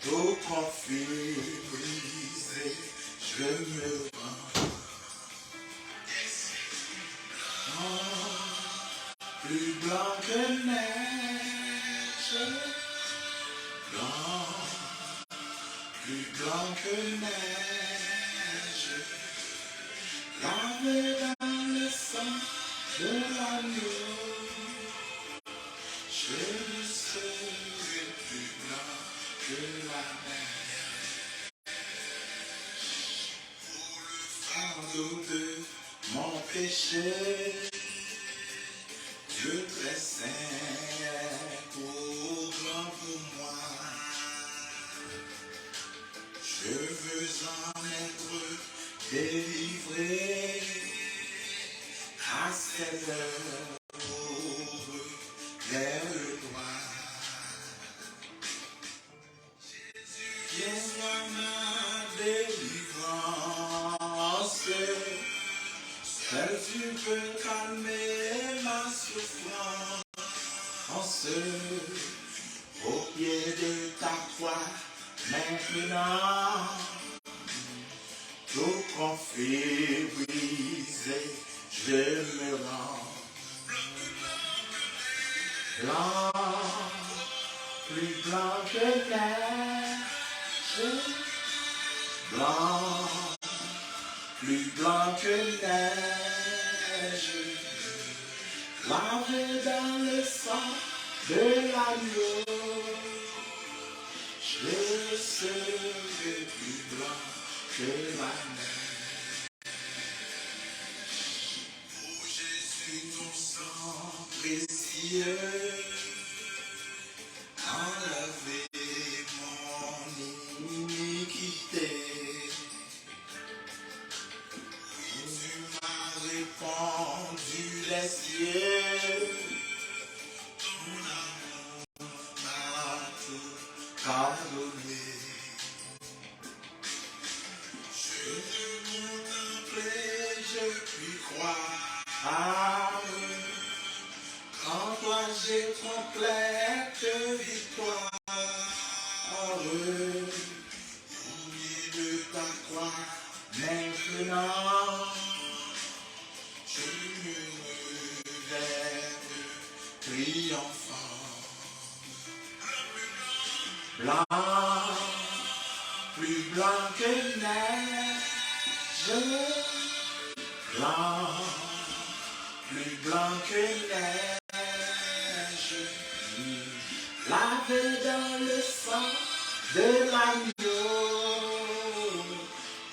Tout conflit brisé, je me rends. Plus blanc que neige, blanc, plus blanc que neige, lavé dans le sang de l'agneau, je serai plus blanc que la neige. Pour le fardeau de mon péché, Dieu très saint, trop grand pour moi. Je veux en être délivré à cette heure vers le droit. Jésus ma délivrance, seul tu peux calmer ma souffrance. Au pied de ta croix, maintenant, tout conflit brisé, je me rends. Blanc, plus blanc que neige, blanc, plus blanc que neige, lavé dans le sang de l'agneau, je serai plus blanc que la neige. Oh Jésus, ton sang précieux, enlevé mon iniquité. Oui, tu m'as répandu les cieux, ton amour m'a tout pardonné. Je veux contempler, je puis croire, en toi j'ai complète victoire. Au pied de ta croix, maintenant, je me relève triomphant. Blanc, plus blanc que neige, blanc, plus blanc que neige, lavé dans le sang de l'agneau,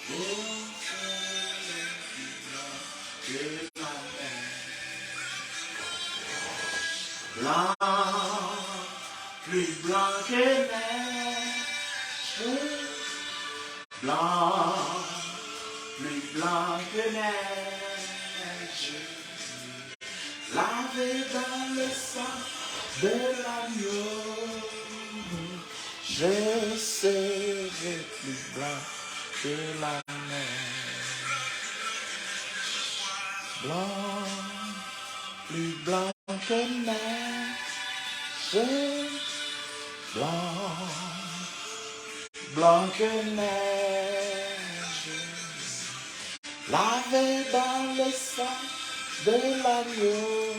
mon cœur est plus blanc que la neige. Blanc, plus blanc que neige, blanc, plus blanc que neige, lavé dans le sang de l'agneau, je serai plus blanc que la neige. Blanc, plus blanc que neige, blanc, blanc que neige, lavé dans le sang de l'agneau,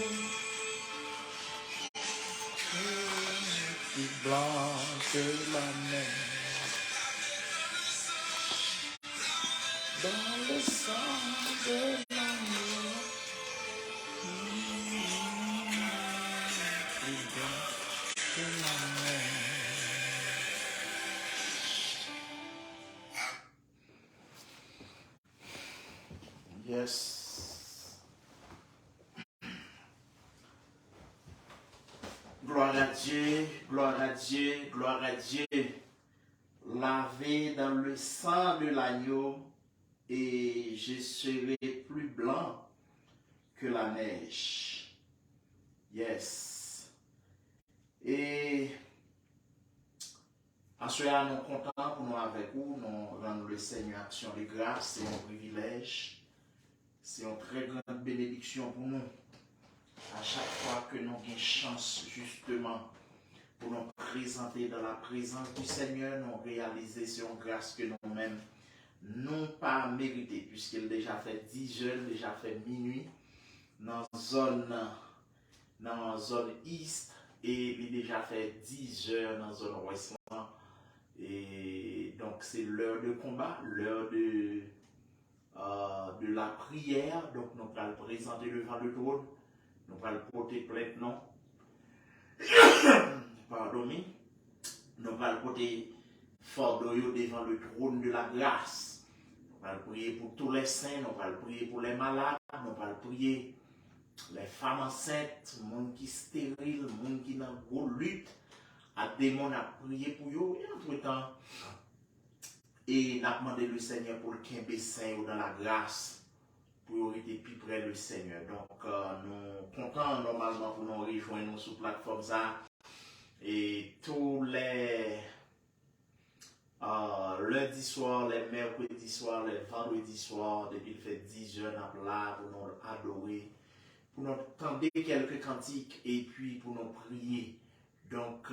plus blanc que la neige, dans le sang de l'agneau, plus blanc que la neige. Yes. Gloire à Dieu, gloire à Dieu, gloire à Dieu. Lavé dans le sang de l'agneau, et je serai plus blanc que la neige. Yes. Et À cela, nous sommes contents pour nous avec vous, nous rendons le Seigneur action de grâce, c'est un privilège, c'est une très grande bénédiction pour nous. À chaque fois que nous avons chance justement pour nous présenter dans la présence du Seigneur, nous réaliser sur une grâce que nous-mêmes n'avons pas méritée, puisqu'il déjà fait 10 heures, déjà fait minuit, dans la zone East, et il déjà fait 10 heures dans la zone Ouest. Et donc c'est l'heure de combat, l'heure de la prière. Donc nous allons le présenter devant le trône. Nous allons le porter plainte, non. Pardon, nous allons le porter fardeau devant le trône de la grâce. Nous allons prier pour tous les saints, nous allons prier pour les malades, nous allons prier les femmes enceintes, les gens qui sont stériles, les gens qui ont une lutte. À des gens à prier pour eux, et entre-temps, et n'a demandé le Seigneur pour le Quimbe Saint ou dans la grâce, pour être plus près du Seigneur. Donc, nous comptons normalement pour nous rejoindre sur la plateforme ça. Et tous les lundis soirs, les mercredis soirs, les vendredis soirs, depuis le fait 10 heures, nous là pour nous adorer, pour nous entendre quelques cantiques et puis pour nous prier. Donc,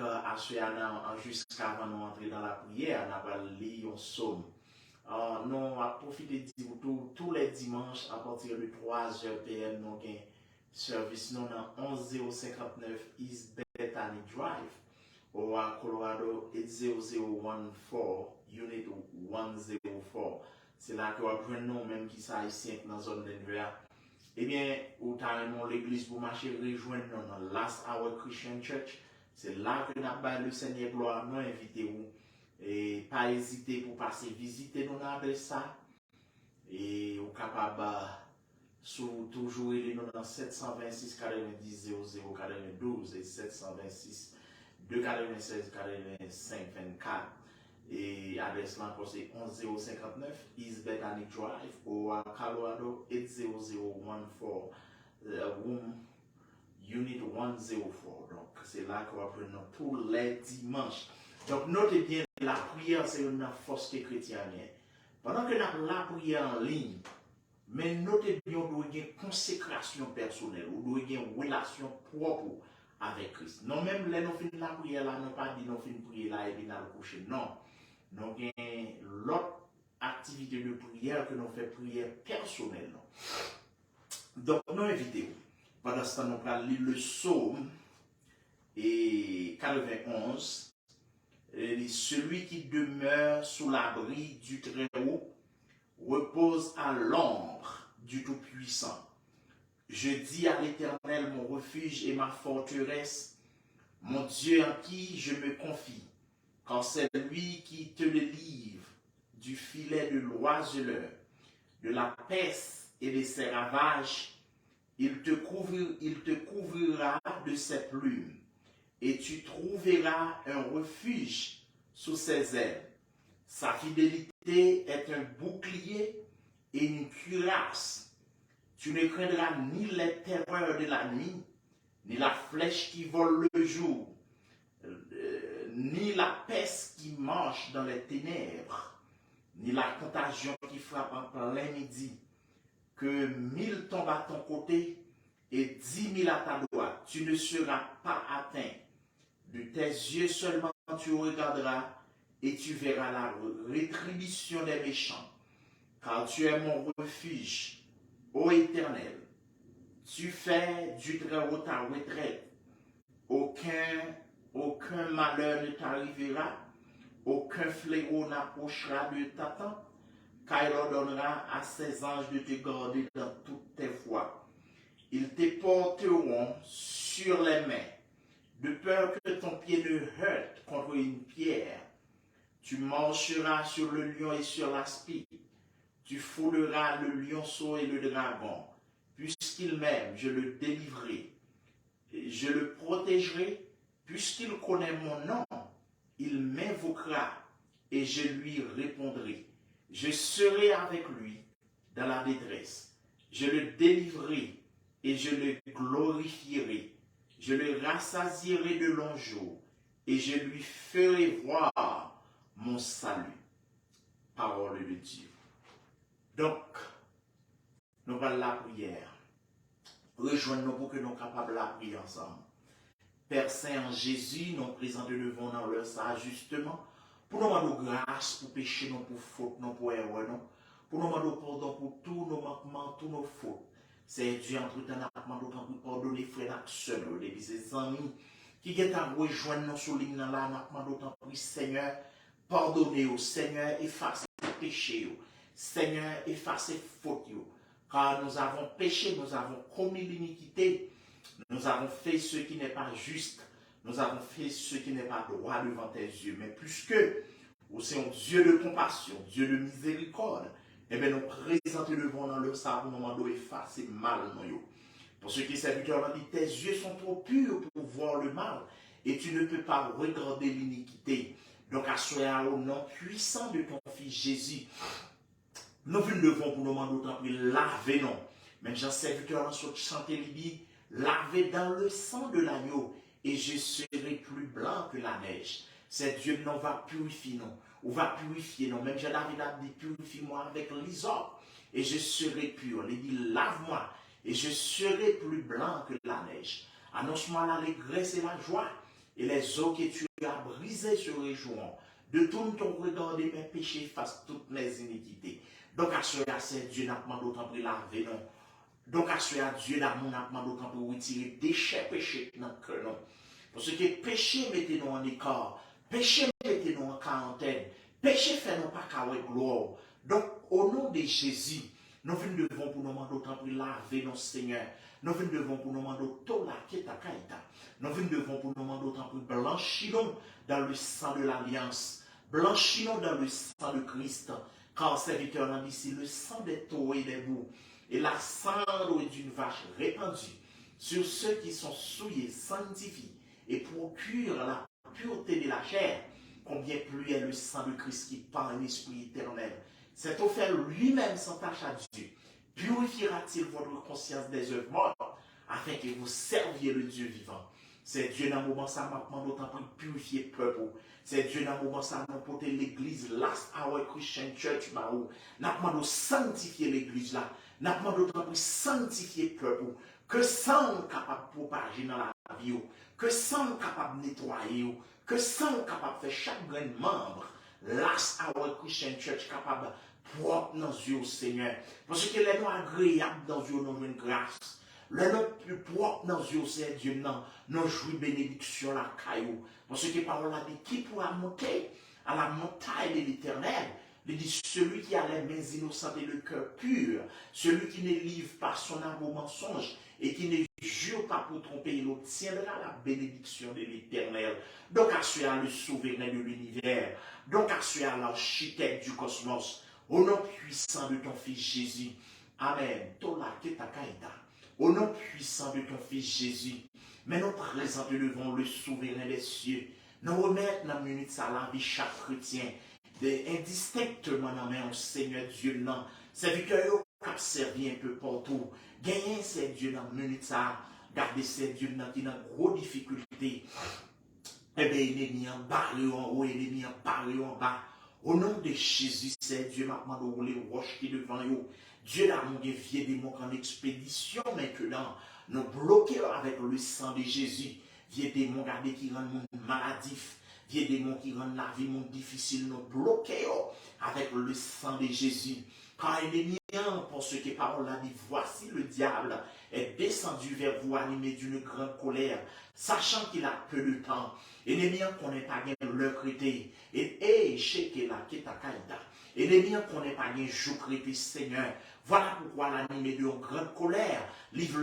jusqu'avant de nous entrer dans la prière, on va lire un psaume. Nous allons profiter de tous les dimanches à partir de 3h PM. Nous avons un service dans 11059 East Bethany Drive, au Colorado 80014, Unit 104. C'est là que nous avons nous même qui sont ici dans la zone d'Enver. Eh bien, nous avons l'église pour marcher, rejoindre dans Last Hour Christian Church. C'est là que nous avons le Seigneur gloire, nous invitez-vous. Et pas hésiter pour passer visiter nous avec ça. Et vous capable toujours aller dans 726 90 00 92 et 726 296 45 24. Et adresse là encore c'est 11059 East Bethany Drive au Colorado 80014 room Unit 104. Donc, c'est là qu'on va prendre tous les dimanches. Donc, notez bien, la prière, c'est une force chrétienne. Pendant que nous avons la prière en ligne, mais notez bien, on doit avoir une consécration personnelle, on doit avoir une relation propre avec Christ. Non, même là, nous finissons la prière là, nous pas dit nous finissons la prière là et puis nous allons coucher. Non. Nous avons l'autre activité de prière que nous faisons prière personnelle. Donc, nous invitons. Pendant ce temps, nous allons lire le psaume et 91. Et celui qui demeure sous l'abri du Très-Haut repose à l'ombre du Tout-Puissant. Je dis à l'Éternel, mon refuge et ma forteresse, mon Dieu en qui je me confie, quand c'est lui qui te livre du filet de l'oiseleur, de la peste et de ses ravages. Il te couvrira de ses plumes, et tu trouveras un refuge sous ses ailes. Sa fidélité est un bouclier et une cuirasse. Tu ne craindras ni les terreurs de la nuit, ni la flèche qui vole le jour, ni la peste qui marche dans les ténèbres, ni la contagion qui frappe en plein midi. Que 1000 tombent à ton côté et 10 000 à ta droite, tu ne seras pas atteint. De tes yeux seulement tu regarderas et tu verras la rétribution des méchants. Car tu es mon refuge, ô Éternel. Tu fais du Très-Haut ta retraite. Aucun malheur ne t'arrivera, aucun fléau n'approchera de ta tente. Car il ordonnera à ses anges de te garder dans toutes tes voies. Ils te porteront sur les mains, de peur que ton pied ne heurte contre une pierre. Tu marcheras sur le lion et sur l'aspic. Tu fouleras le lionceau et le dragon. Puisqu'il m'aime, je le délivrerai. Je le protégerai, puisqu'il connaît mon nom. Il m'invoquera et je lui répondrai. Je serai avec lui dans la détresse. Je le délivrerai et je le glorifierai. Je le rassasierai de longs jours et je lui ferai voir mon salut. Parole de Dieu. Donc, nous allons la prière. Rejoignons-nous pour que nous soyons capables de la prier ensemble. Père Saint, en Jésus, nous présentons devant dans leur ça justement, pour nous demander grâce pour péché, non pour faute, non pour erreur, non. Pour nous demander pardon pour tous nos manquements, tous nos fautes. C'est Dieu entre-temps, nous demandons pour pardonner frères et sœurs, depuis ses amis, qui viennent à rejoindre nous sur ligne là, nous demandons pour Seigneur, pardonnez-vous, Seigneur, effacez les péchés, Seigneur, effacez les fautes, car nous avons péché, nous avons commis l'iniquité. Nous avons fait ce qui n'est pas juste. Nous avons fait ce qui n'est pas droit devant tes yeux. Mais plus que, vous êtes un Dieu de compassion, Dieu de miséricorde, eh bien, nous présentons devant dans le savon, nous effacer mal. Pour ce qui est serviteur, on dit, tes yeux sont trop purs pour voir le mal, et tu ne peux pas regarder l'iniquité. Donc, à au nom puissant de ton Fils Jésus, nous venons devant pour nous demander autant de laver, non. Même Jean serviteur, on a chanté Libye, lavé dans le sang de l'agneau, et je serai plus blanc que la neige. C'est Dieu qui va purifier nous, ou va purifier nous. Même David a dit, purifie-moi avec l'hysope, et je serai pur. Il dit, lave-moi, et je serai plus blanc que la neige. Annonce-moi l'allégresse et la joie, et les eaux que tu as brisées se réjouiront. De tout ton regard de mes péchés face toutes mes iniquités. Donc, à ce là, c'est Dieu n'a demandé autant de laver nous. Donc, à ce à Dieu, d'amour, n'a demandé autant pour retirer déchets péchés dans le cœur. Parce que péché, mettez-nous en écart. Péché, mettez-nous en quarantaine. Péché, fait-nous pas qu'à gloire. Donc, au nom de Jésus, nous venons devant pour nous demander autant pour laver nos Seigneur. Nous venons devant pour nous demander autant la kita kaita. Nous venons devant pour nous demander autant pour blanchir dans le sang de l'Alliance. Blanchir dans le sang de Christ. Car serviteur a dit, c'est le sang des taureaux et des boucs. Et la cendre d'une vache répandue sur ceux qui sont souillés, sanctifient et procurent la pureté de la chair, combien plus est le sang de Christ qui part un esprit éternel. Cet offert lui-même sans tâche à Dieu. Purifiera-t-il votre conscience des œuvres mortes, afin que vous serviez le Dieu vivant? C'est Dieu dans le moment ça m'a demandé autant pour purifier le peuple. C'est Dieu dans le moment ça m'a porté l'église Last Hour Christian Church. N'a demandé sanctifier l'église là. N'a demandé autant pour sanctifier le peuple. Que sang capable de propager dans la vie. Que sang capable de nettoyer. Que sang capable de faire chaque grand membre. Last Hour Christian Church capable de propre dans Dieu Seigneur. Parce que les noms agréables dans Dieu nous une grâce. Le nom plus propre dans Dieu, c'est Dieu, non, nous jouons bénédiction la caillou. Parce que parole a dit, qui pourra monter à la montagne de l'Éternel? Il dit, celui qui a les mains innocentes et le cœur pur, celui qui ne livre pas son âme au mensonge et qui ne jure pas pour tromper, il obtiendra la bénédiction de l'Éternel. Donc, à celui-là, le souverain de l'univers, donc à celui-là, l'architecte du cosmos, au nom puissant de ton Fils Jésus. Amen. Tola ketakaita. Au nom puissant de ton Fils Jésus, mais nous présentons devant le souverain des cieux. Nous remettons dans la minute ça la vie chaque chrétien, indistinctement dans la main au Seigneur Dieu. Non, c'est vu que vous avez servi un peu partout. Gagner c'est Dieu dans la minute ça, garder c'est Dieu qui est dans grosse difficulté. Eh bien, il est mis en bas, en haut, il est mis en bas, en bas. Au nom de Jésus, c'est Dieu m'a demandé de rouler roche qui devant vous. Dieu l'a mon vieux démon en expédition maintenant. Nous bloquons avec le sang de Jésus. Vieux démon regardez qui rend le monde maladif. Vieux démon qui rend la vie monde difficile. Nous bloquons avec le sang de Jésus. Car ennemi, pour ce que parole a dit, voici le diable est descendu vers vous animé d'une grande colère, sachant qu'il a peu de temps. Ennemi, qu'on n'est pas bien le crété. Et chez la ketakaïda. Ennemi, qu'on n'est pas bien jour crété, Seigneur. Voilà pourquoi l'animé de grande colère, livre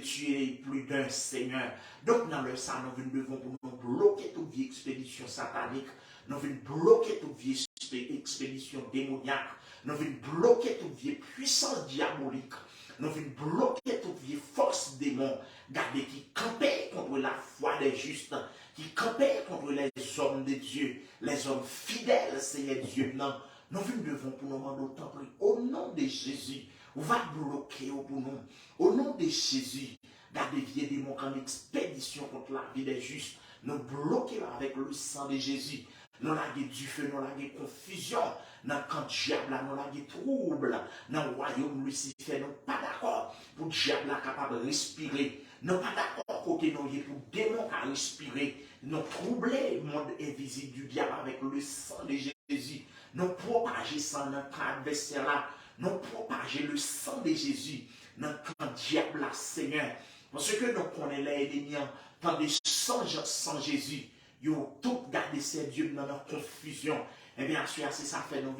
tuer plus d'un Seigneur. Donc, dans le sang, nous devons pour nous bloquer toute vie expédition satanique. Nous venons bloquer toute vie expédition démoniaque. Nous venons bloquer toute vie puissance diabolique. Nous venons bloquer toute vie force démon. Gardez qui campait contre la foi des justes. Qui campait contre les hommes de Dieu. Les hommes fidèles, Seigneur Dieu. Non. Nous devons pour nous demander autant prier. Au nom de Jésus, on va bloquer pour nous. Au nom de Jésus, gardez vieux démons en expédition contre la vie des justes. Nous bloquons avec le sang de Jésus. nous avons du feu, nous avons confusion, dans le camp diable, nous avons trouble, dans le royaume Lucifer, nous pas d'accord pour le diable capable de respirer, nous pas d'accord côté nous pour démon à respirer, nous troubler le monde invisible du diable avec le sang de Jésus, nous propager ça dans notre adversaire là, nous propager le sang de Jésus dans le camp diable là, Seigneur, parce que nous connaissons les ennemis, tant de sans Jésus. Yo tout garder ces dieux dans leur confusion. Et bien sûr, c'est ça fait nous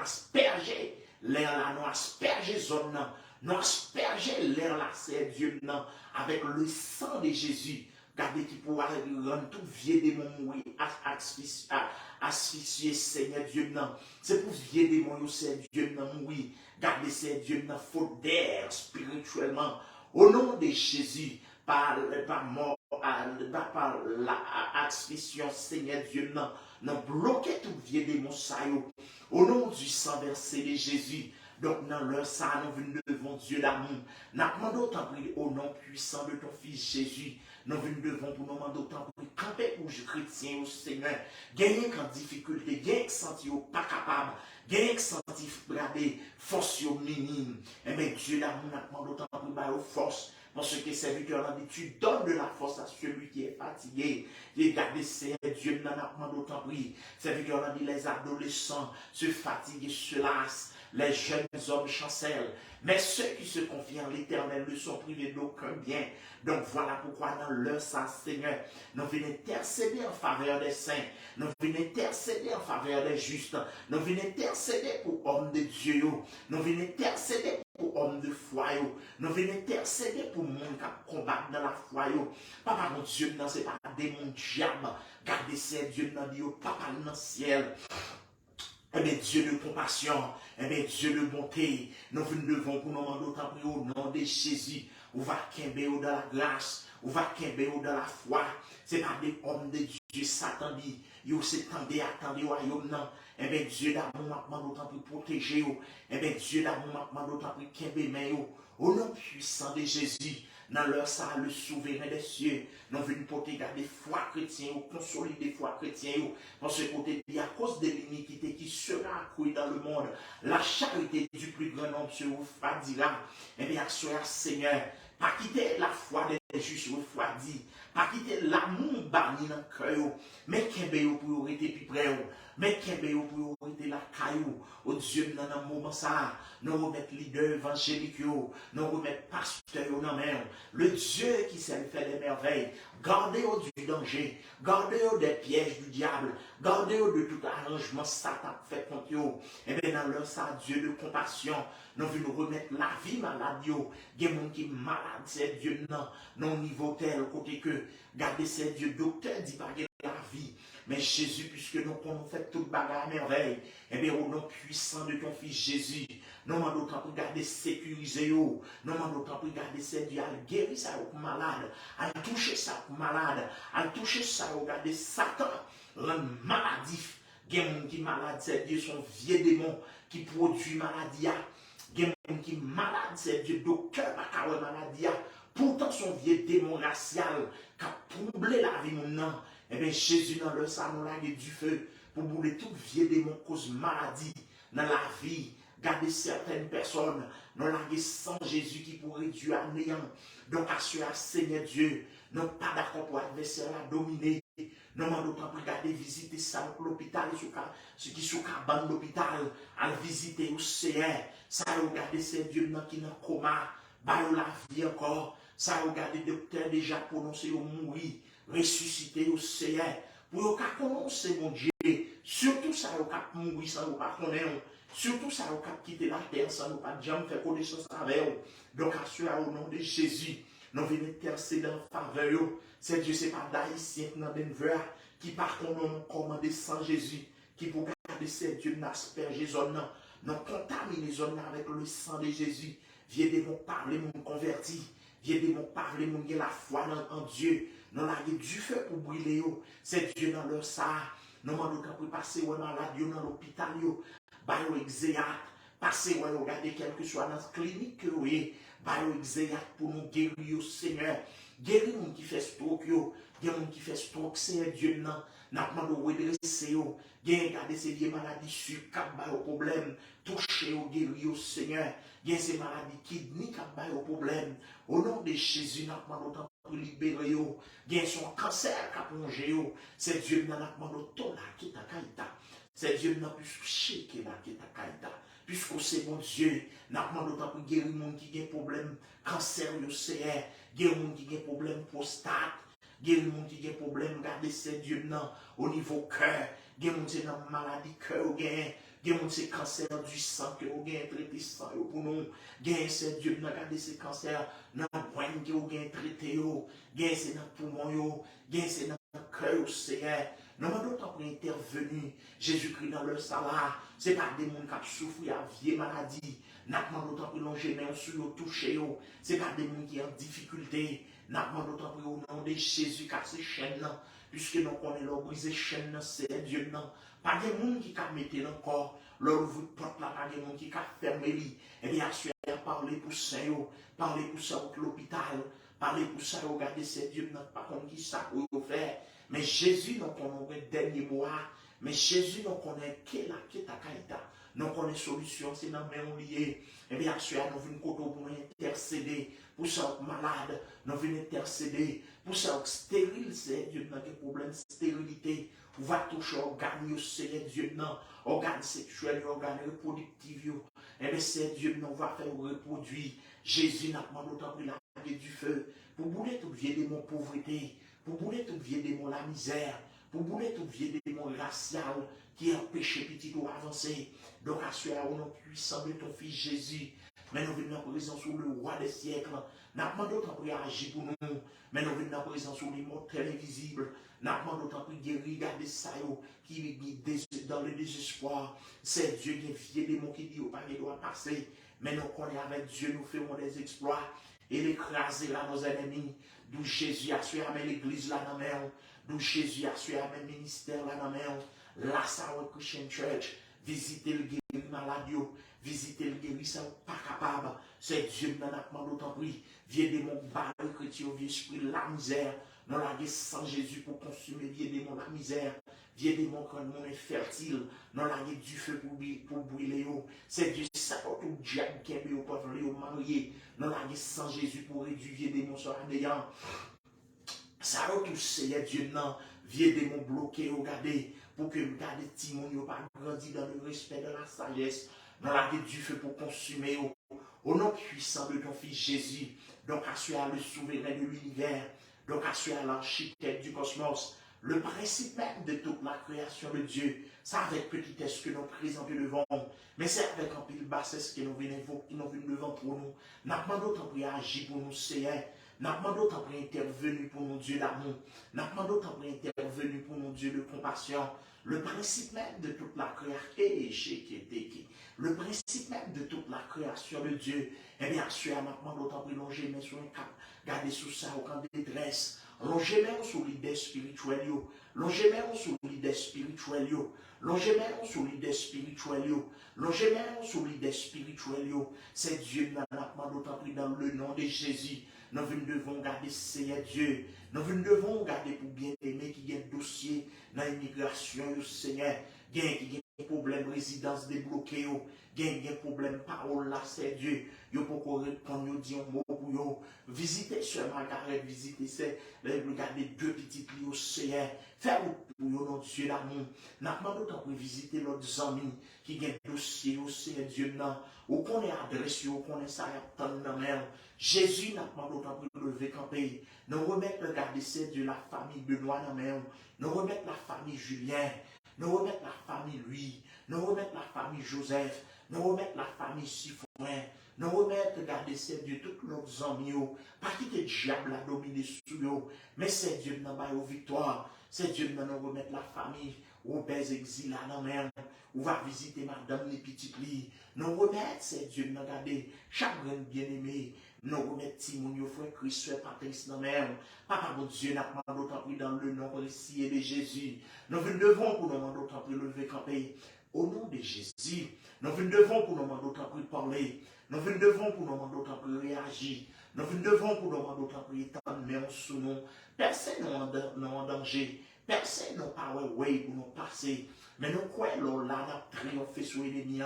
asperger l'air là, nous asperger zone là, nous asperger l'air là, ces dieux là, avec le sang de Jésus. Gardez qui pourra rendre tout vieux démon mourir, asphyxier Seigneur Dieu là. C'est pour vieux démon, ces dieux là mourir. Gardez ces dieux là, faute d'air spirituellement. Au nom de Jésus, par mort, par l'asphyxion, Seigneur Dieu, non bloquer tout vieux démon au nom du sang versé de Jésus. Donc, dans leur ça, nous venons devant Dieu d'amour. Nous demandons autant prier au nom puissant de ton Fils Jésus. Nous venons devant pour nous demander autant prier. Camper pour les chrétiens au Seigneur. Gagner qu'en difficulté, gagner que sentir pas capable, gagner que sentir brader, force minime. Et bien, Dieu d'amour, nous demandons autant prier aux forces. Parce que serviteur a dit, tu donnes de la force à celui qui est fatigué. Regardez, c'est Dieu n'a pas d'autant pris. Serviteur a dit, les adolescents se fatiguent et se lassent. Les jeunes hommes chancellent. Mais ceux qui se confient en l'Éternel ne sont privés d'aucun bien. Donc voilà pourquoi dans leur sang, Seigneur, nous venons intercéder en faveur des saints. Nous venons intercéder en faveur des justes. Nous venons intercéder pour hommes de Dieu. Nous venons intercéder pour hommes de foi. Nous venons intercéder pour monde qui combattent dans la foi. Papa, mon Dieu, non, ce n'est pas des démons diables. Gardez ces dieux dans Dieu, Papa, dans le ciel. Eh bien, Dieu de compassion, eh bien, Dieu de bonté, nous devons pour nous demander autant prier au nom de Jésus. On va kembe dans la grâce, on va kembe dans la foi. Ce n'est pas des hommes de Dieu, Satan dit, yo s'étendez, attendez, royaume, non. Eh bien, Dieu d'amour m'a demandé autant pour protéger, eh bien, Dieu d'amour m'a demandé autant pour kembe, mais au nom puissant de Jésus. Dans leur ça, le souverain des cieux, nous venons porter garder foi chrétien ou consolider foi chrétien. Parce que côté à cause de l'iniquité qui sera accrue dans le monde, la charité du plus grand nombre se refroidira. Eh bien, soyez Seigneur, pas quitter la foi des justes refroidis, pas quitter l'amour banni dans le cœur, mais qu'il y ait pour arrêter plus près. Mais qu'il y ait pour arrêter la caillou. Oh Dieu, dans un moment ça, nous remettons leader évangélique, nous remettons pasteur dans main. Le Dieu qui sait faire des merveilles, gardez-vous du danger, gardez-vous des pièges du diable, gardez-vous de tout arrangement Satan fait contre vous. Et bien dans leur ça, Dieu de compassion, nous venons remettre la vie malade. Il y a des gens qui sont malades, c'est Dieu non niveau tel, côté que, gardez ces Dieu, docteur dit pas la vie. Mais Jésus, puisque nous avons fait toute bagarre à merveille, eh bien, au nom puissant de ton Fils Jésus, nous demandons autant pour garder sécuriser, nous demandons autant pour garder ces dieux, à guérir ça aux malades, à toucher ça aux malades, à toucher ça aux garder Satan, rend maladif. Il y a des gens qui sont malades, ces dieux sont vieux démons qui produisent maladie. Il y a des gens qui sont malades, ces dieux, docteur, pas maladie. Pourtant, son vieux démon racial qui a troublé la vie maintenant. Eh bien, Jésus, dans le sang, nous avons du feu pour brûler tout vieux démon cause maladie dans la vie. Garder certaines personnes, nous avons sans Jésus qui pourrait réduire à néant. Donc, assurer Seigneur Dieu, nous sommes pas d'accord pour l'adversaire à dominer. Nous demandons autant pour garder visiter ça l'hôpital, ceux qui sont à l'hôpital, à visiter au CR. Ça, regarder ces dieux qui sont en coma, bah, la vie encore. Ça, regarder le docteur déjà prononcé au mourir, ressuscité au CR. Pour que commencer, mon Dieu, surtout ça, au cap mourir sans nous pas connaître. Surtout ça, au cap quitter la terre sans nous pas jamais faire connaissance avec eux. Donc, assure au nom de Jésus, nous venons intercéder en faveur. C'est Dieu, c'est pas d'Haïtien dans Denver qui par contre nous commandé sans Jésus, qui pour garder ces dieux n'asperger zone, nous contaminer zone avec le sang de Jésus. Viens de mon parler, mon converti. Viens de mon parler, mon la foi en Dieu. Nous avons du feu pour brûler. C'est Dieu dans leur sang. Nous demandons qu'on peut passer aux malades dans l'hôpital. Bayo exéat. Passer, regarder quel que soit dans la clinique. Bayo exéat pour nous guérir, Seigneur. Guéris moun qui fait stroke yo, gen moun qui fait stroke, c'est Dieu nan, n'a demandé redresser yo, gen gade ces vieilles maladies sur cap ba au problème, toucher au guéri au Seigneur, gen ces maladies kidney cap ba au problème. Au nom de Jésus, n'a demandé pour libérer yo, gen son cancer cap plongé yo, c'est Dieu nan n'a demandé ton la qui ta kaita. C'est Dieu n'a plus chéquer la qui ta kaita. Puisque c'est bon Dieu, n'a demandé pour guérir moun qui a problème cancer yo Seigneur, gen moun qui a problème prostate. Il y a des gens qui ont des problèmes, regardez ces dieux au niveau cœur. Il y a des gens qui ont maladie cœur, il y a des gens qui ont cancer du sang, qui ont traité sang pour nous. Il y a ces dieux, regardez ces cancers, dans le poing qui ont traité, il y a ces dans le poumon, il y a ces dans le cœur, Seigneur. Nous avons d'autres pour intervenir. Jésus-Christ dans leur salaire, ce n'est pas des gens qui souffrent de vieille maladie. Nous avons d'autres pour longer main sur le toucher, ce n'est pas des gens qui ont en difficulté. Nous avons d'autres pour au nom de Jésus car ces chaînes, puisque nous connaissons leur briser chaînes, c'est Dieu. Pas des gens qui ont mis dans le corps, leur vous porte là, pas des gens qui ont fermé. Eh bien, assurez parler pour ça, parler pour ça au l'hôpital, parler pour ça, regardez ces Dieu, pas comme qui ça pour faire. Mais Jésus, nous connaissons le dernier mot. Mais Jésus, nous connaissons qui est ta caïta. Nous connaissons solution, c'est dans le même lié. Eh bien, assurez nous venons pour intercéder pour ça malade. Nous venons intercéder pour ça stérile, c'est Dieu, dans des problèmes de stérilité. On va toucher organes, c'est Dieu, non, organes sexuels, organes reproductifs. Eh bien, c'est Dieu, non, on va faire reproduire. Jésus n'a pas d'autant pris la guerre du feu pour bouler tout vieux démon pauvreté, pour bouler tout vieux démon la misère, pour bouler tout vieux démon racial qui empêche petit ou avancer. Donc, assurez au nom puissant de ton fils Jésus. Mais nous venons en présence sur le roi des siècles. Nous avons d'autant pour agir pour nous. Mais nous venons en présence sur l'immortel invisible. Nous avons d'autant pour guérir, garder ça qui est dans le désespoir. C'est Dieu qui est fier des mots qui dit au panier doit passer. Mais nous connaissons avec Dieu, nous faisons des exploits. Et l'écraser là nos ennemis. D'où Jésus a su amener l'église là dans la main. D'où Jésus a su amener le ministère là dans la main. Lazarus Christian Church. Visiter le guéri malade, visiter le guéri, ça pas capable. C'est Dieu qui n'a pas d'autant pris. Viens de mon bas chrétien, viens esprit la misère. Nous l'avons sans Jésus pour consumer, viens de mon la misère. Viens de mon crâne, mon infertile. Nous l'avons du feu pour brûler. C'est Dieu, ça tout diable qui est pour marier. Nous l'avons sans Jésus pour réduire des démons sur néant. Ça tout c'est Dieu, non. Viens de mon bloqué, regardez. Pour que garde Timon n'a pas grandi dans le respect de la sagesse, dans la guerre du feu pour consumer au nom puissant de ton fils Jésus. Donc assure le souverain de l'univers, donc assure l'architecte du cosmos, le principe même de toute la création de Dieu. C'est avec petitesse que nous présentons devant nous, mais c'est avec un pile bassesse que nous venons devant pour nous. Nous demandons d'autant pour agir pour nous, Seigneur. Nous demandons d'autant pour intervenir pour nous, Dieu d'amour. Nous demandons d'autant pour intervenir pour nous, Dieu de compassion. Le principe même de toute la création, le principe même de toute la création de Dieu, eh bien, assurément, maintenant d'autant plus longer, mais sur un cap, garder sous ça au camp de détresse, longer même sur l'idée spirituelle, longer même sur l'idée spirituelle, longer même sur l'idée spirituelle, longer même sur l'idée spirituelle, c'est Dieu, maintenant d'autant plus dans le nom de Jésus. Nous devons garder Seigneur Dieu. Nous devons garder pour bien aimer qui a un dossier dans l'immigration, Seigneur. Qui a un problème résidence débloquée, qui a un problème parole là, c'est Dieu. Yo pour répondre, dire un mot pour yo. Visitez sur Margaret, visitez, regardez deux petites lits au Seigneur. Faire pour yo notre Dieu d'amour. N'a pas d'autant pour visiter l'autre amis qui a un dossier au Seigneur Dieu. Ou qu'on est adressé, ou qu'on est ça, dans la mer. Jésus n'a pas d'autant pour lever camper. Nous remettre le garde de la famille Benoît dans la mer. Nous remettre la famille Julien. Nous remettre la famille Louis. Nous remettre la famille Joseph. Nous remettre la famille Sifoin. Nous remettre garder ces Dieu tous nos amis. Pas quitter le diable à dominer sur eux. Mais c'est Dieu qui n'a pas eu victoire. C'est Dieu qui nous remettre la famille. Robert exilé dans la mer. On va visiter madame les petites lits. Nous remettre, c'est Dieu qui nous garder. Chaque grain bien-aimé. Nous remettre Timon, frère Christ, frère Patrice dans la mer. Papa, mon Dieu, n'a pas d'autant plus dans le nom précis de Jésus. Nous devons pour nous d'autant plus lever camper. Au nom de Jésus, Nous venons devant pour nous demander autant pour parler. Nous venons devant pour nous demander autant pour réagir. Nous venons devant pour nous demander autant pour étendre mais on sous nous. Personne n'est en danger. Personne n'a pas ouais pour nous passer. Mais nous croyons là, nous avons triomphé sur l'ennemi.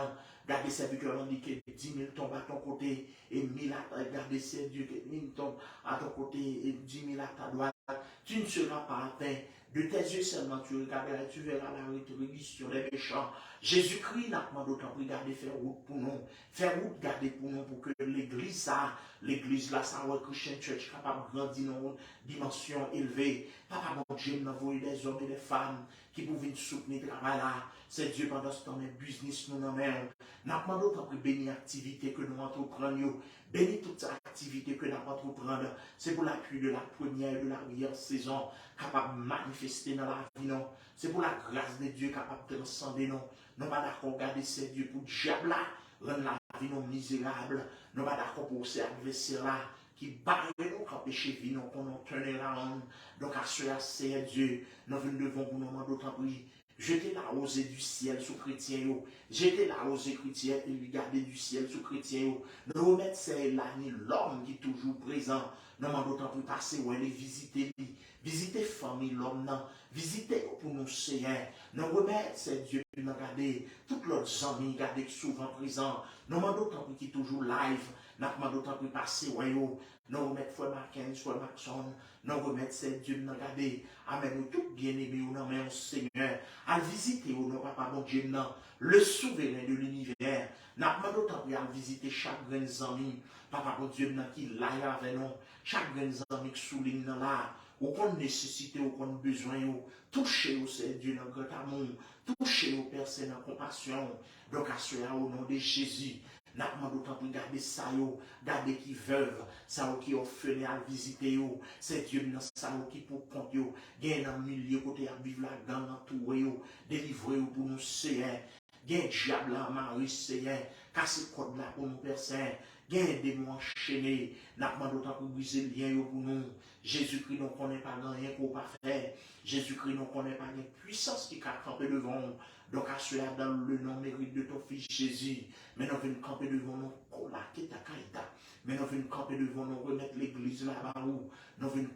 Gardez ces victoires, on dit que 10 000 tombent à ton côté et 1000 à gardez ces dieux que 1000 tombent à ton côté et 10 000 à ta droite. Tu ne seras pas atteint. De tes yeux seulement tu regarderas et tu verras la rétribution des méchants. Jésus-Christ n'a pas d'autant pour garder faire route pour nous. Faire route, garder pour nous pour que l'église là, ça va Christian Church capable de grandir dans une dimension élevée. Papa, mon Dieu, nous avons des hommes et des femmes qui pouvaient soutenir le travail là. C'est Dieu pendant ce temps, mais business nous en main. Nous avons d'autant pour bénir l'activité que nous entreprenons. Bénis toute activité que nous entreprenons. C'est pour l'appui de la première et de la dernière saison capable de manifester dans la vie. C'est pour la grâce de Dieu capable de transcender. Nous ne sommes pas d'accord garder ces dieux pour le diable là, rendre la vie non misérable. Nous ne sommes pas d'accord pour ces adversaires là qui barrent nous, qui empêchent la vie, qu'on nous tourne la honte. Donc à cela, c'est Dieu. Nous devons pour nous demander d'autant plus. Jeter la rosée du ciel sous chrétien. Jeter la rosée chrétien et lui garder du ciel sous chrétien. Nous remettre c'est l'homme qui est toujours présent. Nous demandons d'autant plus passer où aller visiter lui. Visiter famille l'homme non. Visiter pour nous Seigneur. Nous remettre c'est Dieu qui nous garder. Toutes leurs amis garder souvent présent. Nous demandons d'autant plus qui est toujours live. Nous demandons d'autant plus passer où nous remettre Frère Mackenzie, Frère Maxon. Nous remettre c'est Dieu nous garder. Amen. Nous tous bien aimés ou non mais Seigneur. À visiter ou non papa bon Dieu non. Le souverain de l'univers. Nous demandons d'autant plus à visiter chaque grand ami. Papa bon Dieu non qui l'aille avec nous. Chaque grand ami qui souligne là. Ou qu'on nécessite, ou qu'on besoin, toucher au Seigneur Dieu dans grand amour, toucher aux personnes en compassion. Donc, à cela, au nom de Jésus, nous demandons d'autant pour garder ça, garder qui veuve, ça qui orphelin à visiter, c'est Dieu dans ça qui pour compte, gagne un milieu côté à vivre la gang entouré, délivrer pour nous, Seigneur. Gagne diable à Marie, Seigneur, casser code là pour nous, Père Saint. Gagne des mots enchaînés, nous demandons d'autant pour briser le lien pour nous. Jésus-Christ ne connaît pas rien pour pas faire. Jésus-Christ ne connaît pas une puissance qui a campé devant nous. Donc à cela dans le nom mérite de ton fils Jésus. Mais nous venons camper devant nous, colaquer ta caïta. Mais nous venons camper devant nous, remettre l'église là-bas où. Nous venons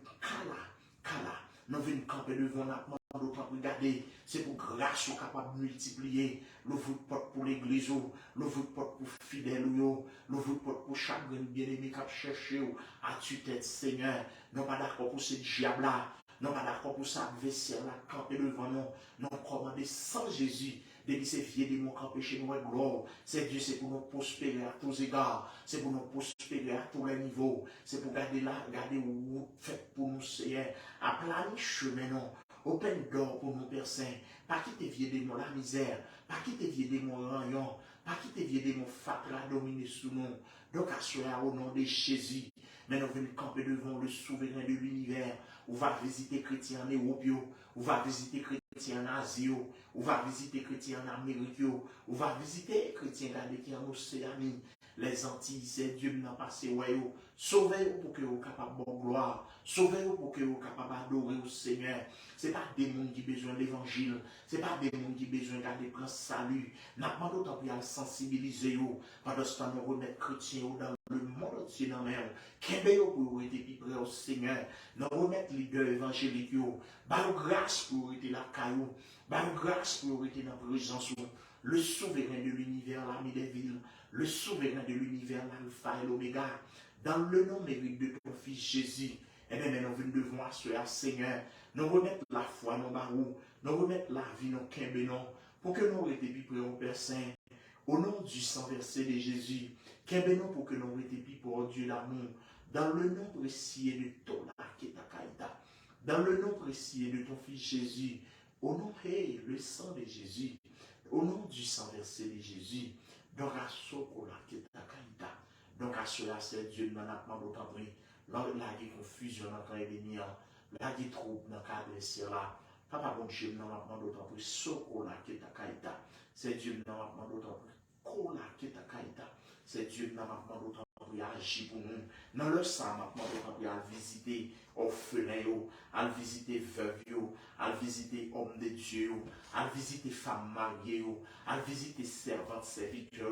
cala. Nous venons camper devant nous. D'autant regarder, c'est pour grâce capable de multiplier l'ouvre de porte pour l'église, l'ouvre de porte pour fidèles, l'ouvre de porte pour chaque bien-aimé qui a cherché à tuer tête Seigneur. Nous pas d'accord pour ce diable-là, nous pas d'accord pour ça adversaire-là camper devant nous, nous commander sans Jésus. Depuis ces vieux démons campés chez nous, gloire. C'est Dieu, c'est pour nous prospérer à tous égards. C'est pour nous prospérer à tous les niveaux. C'est pour garder là, garder où fait pour nous, Seigneur. À plein chemin, non. Open door pour nos Père Saint. Pas qui te vieux démons la misère. Pas qui te vieux démons rayon. Pas qui te vieux démons fatra dominer sous nous. Donc, à cela, au nom de Jésus. Mais nous venons camper devant le souverain de l'univers. On va visiter chrétiens en Europe. On va visiter chrétiens en Asie. On va visiter chrétiens en Amérique. On va visiter chrétiens qui en Océanie. Les Antilles, c'est Dieu qui n'a passé. Sauvez-vous pour que vous soyez capable de gloire. Sauvez-vous pour que vous soyez capable d'adorer au Seigneur. Ce n'est pas des gens qui ont besoin de l'évangile. Ce n'est pas des gens qui ont besoin de prendre salut. Nous avons d'autant plus à sensibiliser. Pendant ce temps, nous remettre chrétiens dans le monde entier dans l'air. Qu'est-ce pour vous être plus près au Seigneur. Nous remettre leader évangélique. Par grâce pour être la caillou. Par grâce pour être dans la présence. Le souverain de l'univers, l'ami des villes. Le souverain de l'univers, l'alpha et l'oméga. Dans le nom mérite de ton fils Jésus. Eh bien, nous venons devant à Seigneur. Nous remettre la foi, nos barous. Nous remettre la vie, nos quimbenon. Pour que nous été plus près au Père Saint. Au nom du sang versé de Jésus. Quimbenon pour que nous été plus pour Dieu d'amour. Dans le nom précieux de ton Aketakaïta. Dans le nom précieux de ton fils Jésus. Au nom, le sang de Jésus. Au nom du sang versé de Jésus. Donc à Sokola Ketakaïta. Donc à cela, c'est Dieu dans la main d'autant pris. Là, il y a confusion dans le l'ennemi. Là, il y a trouble dans le cadre de cela. Papa, bon Dieu, dans la main d'autant pris. Sokola Ketakaïta. C'est Dieu dans la main d'autant pris. Kola Ketakaïta. C'est Dieu dans la main d'autant pris. agir pour nous. Dans le sang, maintenant, à visiter orphelins, à visiter veuves, à visiter hommes de Dieu, à visiter femmes mariées, à visiter servantes, serviteurs.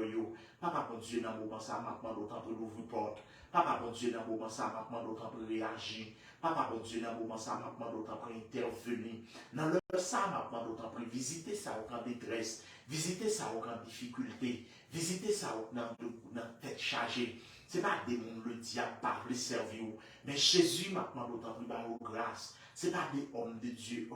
Papa, bon Dieu, dans le moment, ça, maintenant, d'autant pour l'ouvrir porte. Papa, bon Dieu, dans le moment, ça, maintenant, d'autant pour réagir. Papa, bon Dieu, dans le moment, ça, maintenant, d'autant pour intervenir. Dans le sang, maintenant, d'autant pour visiter ça au grand détresse, visiter ça au grand difficulté, visiter ça au dans tête chargée. Ce n'est pas des mondes, le diable par les servir, mais Jésus maintenant d'autant plus par grâce. Ce n'est pas des hommes de Dieu,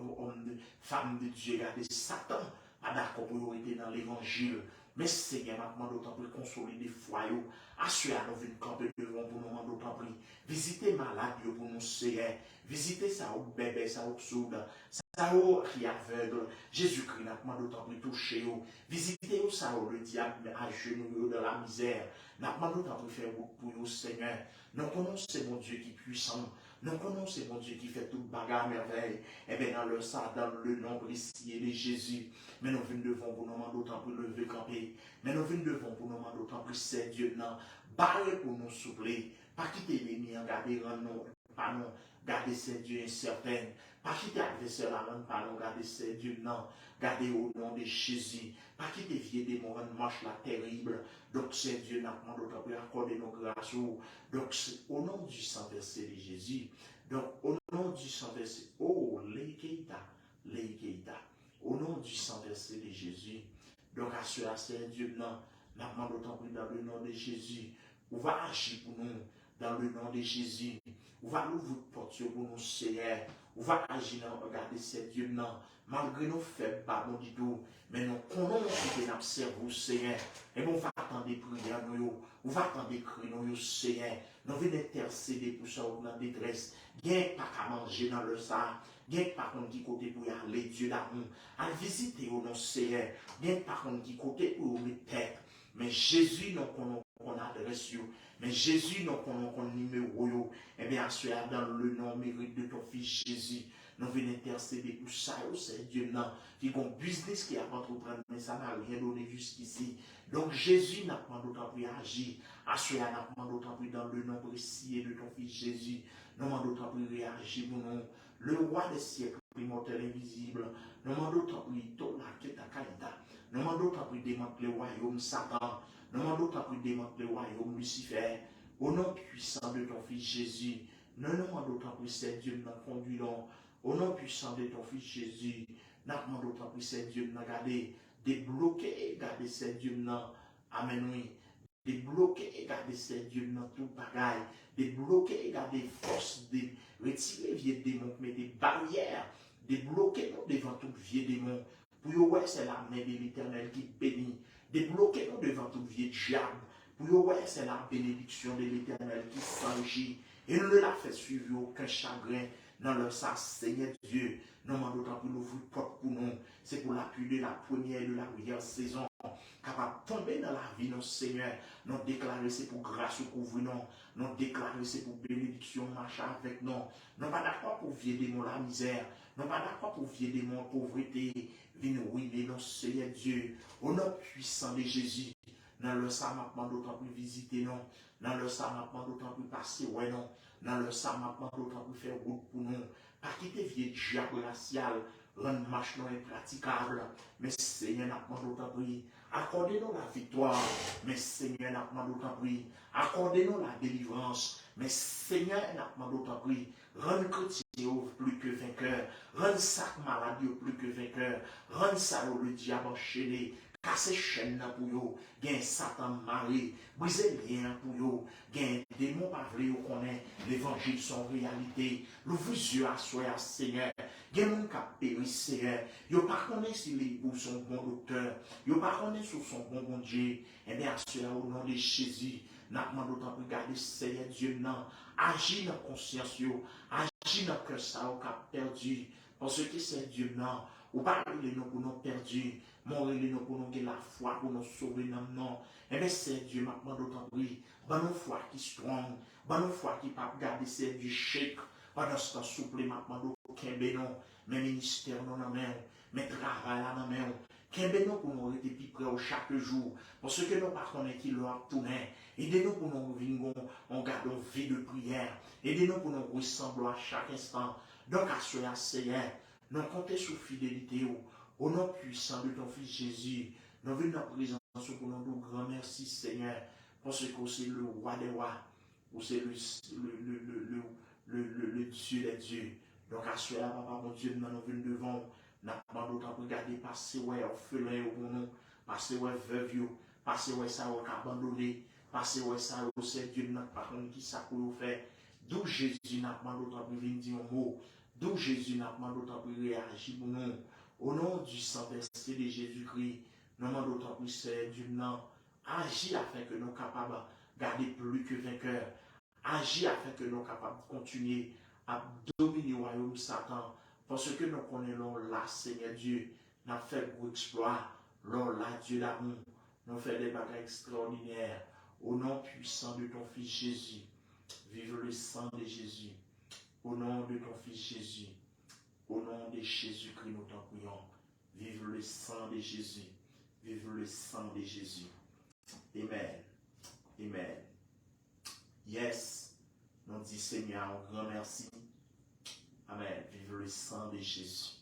femmes de Dieu, regardez, Satan, pas d'accord pour être dans l'évangile. Mais Seigneur, maintenant d'autant plus consoler des foyers, assurer à nous une camper devant pour nous d'autant plus. Visiter malade pour nous, Seigneur. Visiter ça au bébé, ça au sourd, ça au qui aveugle. Jésus-Christ, maintenant d'autant plus touché. Visiter ça au le diable à genoux dans la misère. Maintenant d'autant plus faire beaucoup pour nous, Seigneur. Nous connaissons c'est mon Dieu qui est puissant. Nous connaissons c'est mon Dieu qui fait toute bagarre à merveille. Et bien dans le sang, dans le nom précieux de Jésus. Mais nous venons devant pour nous d'autant plus lever camper. Mais nous venons devant pour nous d'autant plus c'est Dieu non. Barré pour nous soupler. Pas quitter l'ennemi en garder nous. Pas non. Garder ces dieux incertains. Pas quitter l'adversaire la rendre pas non. Garder ces dieux non. Garder au nom de Jésus. Pas quitter vieux démons en marche la terrible. Donc c'est Dieu n'a pas d'autre pour accorder nos grâces. Donc au nom du sang versé de Jésus. Donc au nom du sang versé. Oh, l'ékeita. Au nom du sang versé de Jésus. Donc à cela c'est Dieu non. N'a pas d'autre pour dans le nom de Jésus. On va agir pour nous. Dans le nom de Jésus, on va ouvrir porte pour nous, Seigneur. On va agir dans regarder ces dieux, non. Malgré nos faibles, pardon du tout. Mais nous connaissons que nous observons, Seigneur. Et on va attendre des prières, nous. On va attendre des cris, nous, Seigneur. Nous venons intercéder pour ça, dans la détresse. Il n'y a pas qu'à manger dans le sang. Il n'y a pas qu'on dit côté pour y aller, Dieu d'amour. À visiter, au nom, Seigneur. Il n'y a pas qu'on dit côté pour les têtes. Mais Jésus, nous connaissons qu'on adresse. Mais Jésus, nous connaissons numéro, eh bien, assuré dans le nom mérite de ton fils Jésus. Nous venons intercéder pour ça, c'est Dieu, non. Qui a un business qui a entrepris, mais ça n'a rien donné jusqu'ici. Donc, Jésus n'a pas d'autant plus agir. Assuré n'a pas d'autant plus dans le nom précis de ton fils Jésus. Nous n'avons d'autant plus réagir pour nous. Le roi des siècles, immortel invisible. Nous n'avons d'autant plus Tola Keta. Nous n'avons d'autant plus démanteler le royaume Satan. Nous demandons d'autant plus démanteler le royaume Lucifer. Au nom puissant de ton fils Jésus. Nous demandons d'autant plus c'est Dieu nous conduisons. Au nom puissant de ton fils Jésus. Nous demandons d'autant plus c'est Dieu nous garder. Débloquer, garder c'est Dieu nous. Amen, oui. Débloquer, garder c'est Dieu nous tout bagaille. Débloquer, garder force de retirer vieux démons, mettre des barrières. Débloquer nous devant tout vieux démon. Pour ouais, c'est la main de l'Éternel qui bénit. Débloquez-nous devant tout vieux diable. Pour ouais, c'est la bénédiction de l'Éternel qui s'enrichit. Et nous ne la fait suivre aucun chagrin dans leur sang, Seigneur Dieu. Nous demandons d'autant pour l'ouvrir porte pour nous. C'est pour l'appui de la première et de la dernière saison. Capable de tomber dans la vie, nos Seigneur. Nous déclarer c'est pour grâce ou couvrir nous. Nous déclarer c'est pour bénédiction, marcher avec nous. Nous pas d'accord pour vieux démons la misère. Nous pas d'accord pour vieux démons pauvreté. Viens ruiner nos Seigneur Dieu. Au nom puissant de Jésus. Dans le sang, maintenant d'autant plus visiter nous. Dans le sang, maintenant d'autant plus passer, ouais non. Dans le sang, maintenant d'autant plus faire route pour nous. Pas quitter vieux diable racial, rendre marche non impraticable. Mais Seigneur, maintenant d'autant plus, accordez-nous la victoire. Mais Seigneur, maintenant d'autant plus, accordez-nous la délivrance. Mais Seigneur, maintenant d'autant plus, rendre chrétien plus que vainqueur. Rendre sac maladie plus que vainqueur. Rendre ça le diable enchaîné. Casser chaîne pour vous, gain Satan maré, briser lien pour vous, gain démon pas vrai ou connaît l'évangile son réalité, l'ouvre yeux à soi Seigneur, gain mon cap péri Seigneur, yo pas connaît si les ou son bon docteur, yo pas connaît sur son bon Dieu, et bien cela au nom de Jésus, n'a pas d'autant plus garder Seigneur Dieu non, agis dans conscience yo, agis dans cœur ça au cap perdu, parce que c'est Dieu non. Ou pas les nous pour nous perdus, mourir les nous pour nous gagner la foi, pour nous sauver non. Et bien c'est Dieu maintenant d'autant plus, ben nous foi qui strong, ben nous foi qui pas garder c'est du chèque, pendant ce temps souple maintenant d'aucun bénon, mais ministère non en main, mais travail là dans main, Qu'aimez-nous pour nous être plus près chaque jour. Parce que nous pas connaître qui leur tourner. Aidez-nous pour nous vivre en gardant vie de prière. Aidez-nous pour nous ressembler à chaque instant. Donc, à ce Seigneur, nous comptons sur fidélité. Au nom puissant de ton Fils Jésus, nous venons dans la présence pour nous dire grand merci Seigneur. Parce que c'est le roi des rois. Ou c'est le Dieu des dieux. Donc, à ce papa, mon Dieu, nous venons devant. Nous avons d'autant pour regarder passer ouais orphelin au bon nom, passer ouais veuve, passer ouais ça ou abandonné, passer ouais ça ou c'est Dieu n'a pas qui ça pour faire. D'où Jésus n'a pas d'autant pour venir dire un mot, d'où Jésus n'a pas d'autant pour réagir pour nous. Au nom du Saint-Esprit de Jésus-Christ, nous demandons d'autant pour c'est Dieu n'a agi afin que nous sommes capables de garder plus que vainqueurs, agir afin que nous sommes capables de continuer à dominer le royaume de Satan. Parce que nous connaissons là, Seigneur Dieu, nous avons fait gros exploit, là, Dieu d'amour, nous avons fait des bagages extraordinaires. Au nom puissant de ton Fils Jésus, vive le sang de Jésus. Au nom de ton Fils Jésus, au nom de Jésus-Christ, nous t'en prions. Vive le sang de Jésus. Vive le sang de Jésus. Amen. Amen. Yes. Nous disons Seigneur, un grand merci. Amen. Vive le sang de Jésus.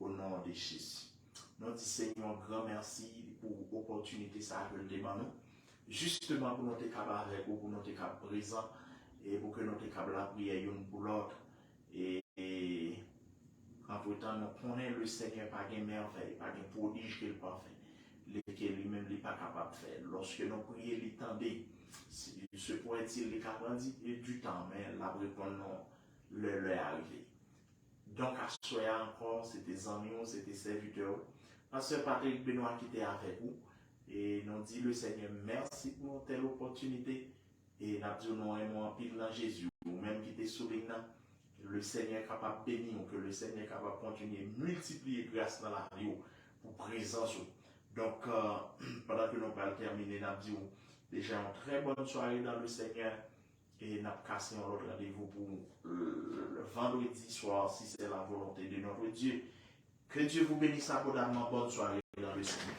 Au nom de Jésus. Nous disons Seigneur, un grand merci pour l'opportunité ça que nous demandons. Justement pour nous être capables avec vous, pour nous être capables présents et pour que nous soyons capables de prier l'une pour l'autre. Et entre-temps, nous connaissons le Seigneur par des merveilles, par des prodiges qu'il peut faire, lesquels lui-même n'est pas capable de faire. Lorsque nous prions, il tendait. Ce pourrait-il les capables du temps, mais la réponse non, le est arrivé. Donc, à ce soir encore, c'était amis, c'était serviteurs. Pasteur Patrick Benoît qui était avec vous. Et nous dit le Seigneur, merci pour telle opportunité. Et nous disons, nous aimons en pile dans Jésus. Ou même qui était sauvé, le Seigneur est capable de bénir, que le Seigneur est capable de continuer à multiplier grâce dans la vie pour présence. Donc, pendant que nous allons terminer, nous disons déjà une très bonne soirée dans le Seigneur. Et nous avons cassé un autre rendez-vous pour le vendredi soir, si c'est la volonté de notre Dieu. Que Dieu vous bénisse abondamment. Bonne soirée dans le Seigneur.